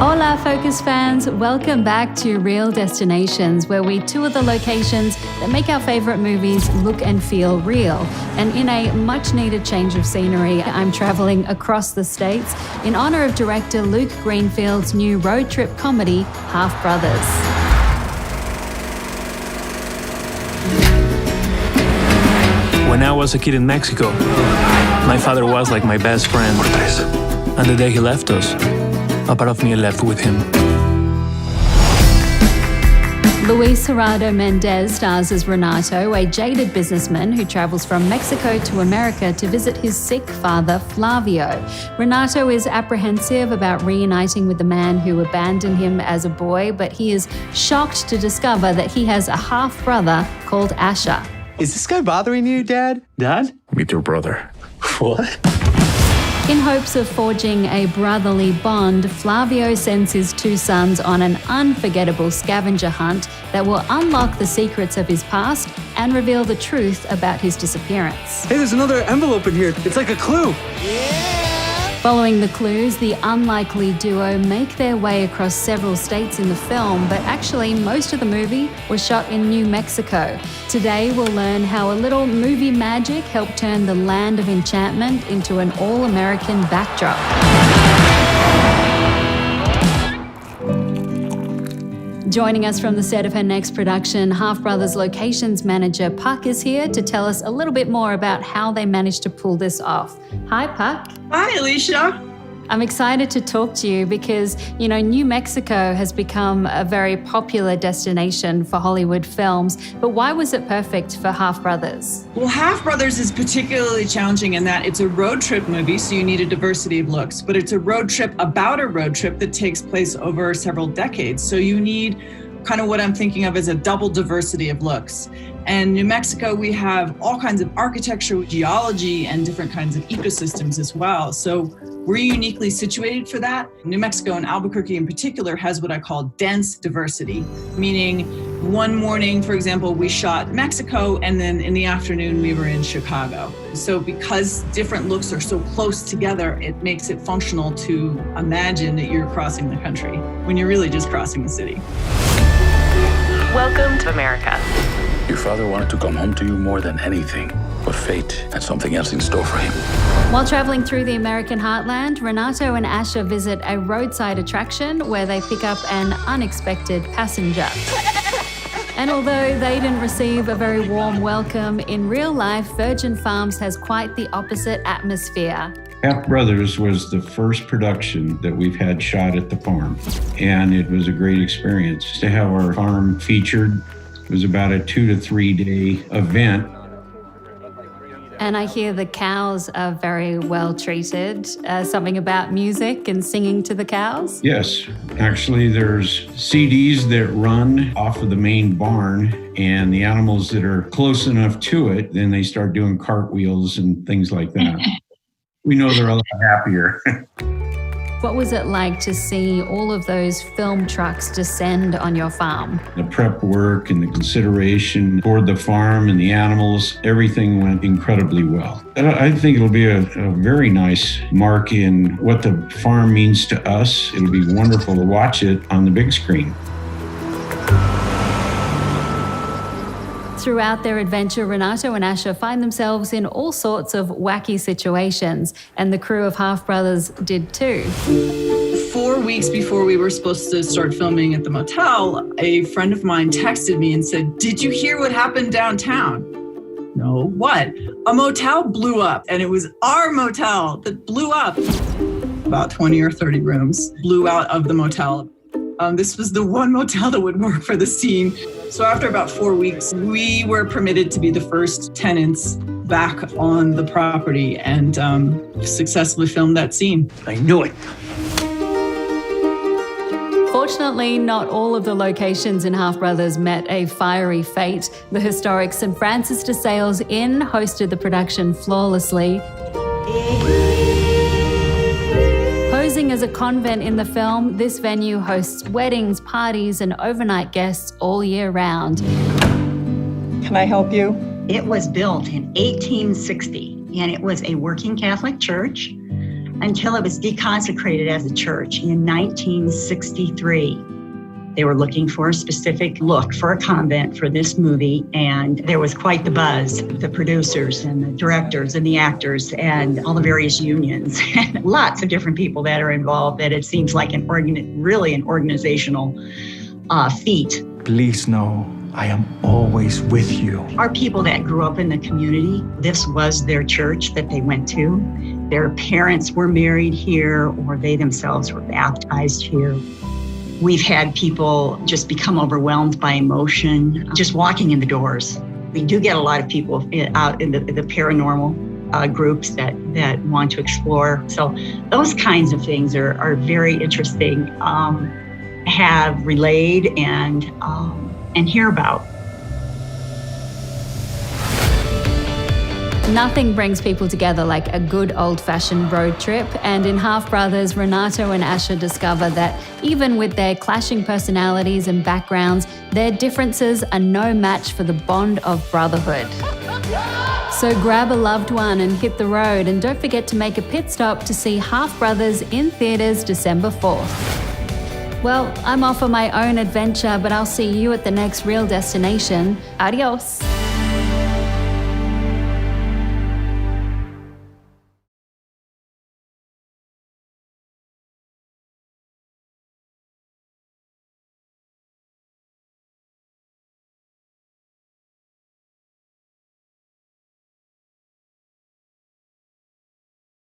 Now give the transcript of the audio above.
Hola, Focus fans. Welcome back to Real Destinations, where we tour the locations that make our favorite movies look and feel real. And in a much-needed change of scenery, I'm traveling across the states in honor of director Luke Greenfield's new road trip comedy, Half Brothers. When I was a kid in Mexico, my father was like my best friend. And the day he left us, a part of me left with him. Luis Gerardo Mendez stars as Renato, a jaded businessman who travels from Mexico to America to visit his sick father, Flavio. Renato is apprehensive about reuniting with the man who abandoned him as a boy, but he is shocked to discover that he has a half-brother called Asher. Is this guy bothering you, Dad? Dad? Meet your brother. What? In hopes of forging a brotherly bond, Flavio sends his two sons on an unforgettable scavenger hunt that will unlock the secrets of his past and reveal the truth about his disappearance. Hey, there's another envelope in here. It's like a clue. Following the clues, the unlikely duo make their way across several states in the film, but actually most of the movie was shot in New Mexico. Today we'll learn how a little movie magic helped turn the land of enchantment into an all-American backdrop. Joining us from the set of her next production, Half Brothers locations manager Puck is here to tell us a little bit more about how they managed to pull this off. Hi, Puck. Hi, Alicia. I'm excited to talk to you because, New Mexico has become a very popular destination for Hollywood films, but why was it perfect for Half Brothers? Well, Half Brothers is particularly challenging in that it's a road trip movie, so you need a diversity of looks, but it's a road trip about a road trip that takes place over several decades. So you need kind of what I'm thinking of as a double diversity of looks. And New Mexico, we have all kinds of architecture, geology, and different kinds of ecosystems as well. So we're uniquely situated for that. New Mexico and Albuquerque in particular has what I call dense diversity, meaning one morning, for example, we shot Mexico, and then in the afternoon we were in Chicago. So because different looks are so close together, it makes it functional to imagine that you're crossing the country when you're really just crossing the city. Welcome to America. Your father wanted to come home to you more than anything, but fate had something else in store for him. While traveling through the American heartland, Renato and Asher visit a roadside attraction where they pick up an unexpected passenger. And although they didn't receive a very warm welcome, in real life, Virgin Farms has quite the opposite atmosphere. Half Brothers was the first production that we've had shot at the farm, and it was a great experience to have our farm featured. It was about a 2 to 3 day event. And I hear the cows are very well treated. Something about music and singing to the cows? Yes, actually there's CDs that run off of the main barn, and the animals that are close enough to it, then they start doing cartwheels and things like that. We know they're a lot happier. What was it like to see all of those film trucks descend on your farm? The prep work and the consideration toward the farm and the animals, everything went incredibly well. I think it'll be a very nice mark in what the farm means to us. It'll be wonderful to watch it on the big screen. Throughout their adventure, Renato and Asher find themselves in all sorts of wacky situations, and the crew of Half Brothers did too. 4 weeks before we were supposed to start filming at the motel, a friend of mine texted me and said, "Did you hear what happened downtown?" No, what? A motel blew up, and it was our motel that blew up. About 20 or 30 rooms blew out of the motel. This was the one motel that would work for the scene. So after about 4 weeks, we were permitted to be the first tenants back on the property and successfully filmed that scene. I knew it. Fortunately, not all of the locations in Half Brothers met a fiery fate. The historic St. Francis de Sales Inn hosted the production flawlessly. Posing as a convent in the film, this venue hosts weddings, parties, and overnight guests all year round. Can I help you? It was built in 1860, and it was a working Catholic church. until it was deconsecrated as a church in 1963. They were looking for a specific look for a convent for this movie, and there was quite the buzz. The producers and the directors and the actors and all the various unions and lots of different people that are involved, that it seems like really an organizational feat. Please know I am always with you. Our people that grew up in the community, this was their church that they went to. Their parents were married here, or they themselves were baptized here. We've had people just become overwhelmed by emotion, just walking in the doors. We do get a lot of people out in the paranormal groups that want to explore. So those kinds of things are very interesting, have relayed and hear about. Nothing brings people together like a good old-fashioned road trip, and in Half Brothers, Renato and Asher discover that even with their clashing personalities and backgrounds, their differences are no match for the bond of brotherhood. So grab a loved one and hit the road, and don't forget to make a pit stop to see Half Brothers in theaters December 4th. Well, I'm off on my own adventure, but I'll see you at the next real destination. Adios.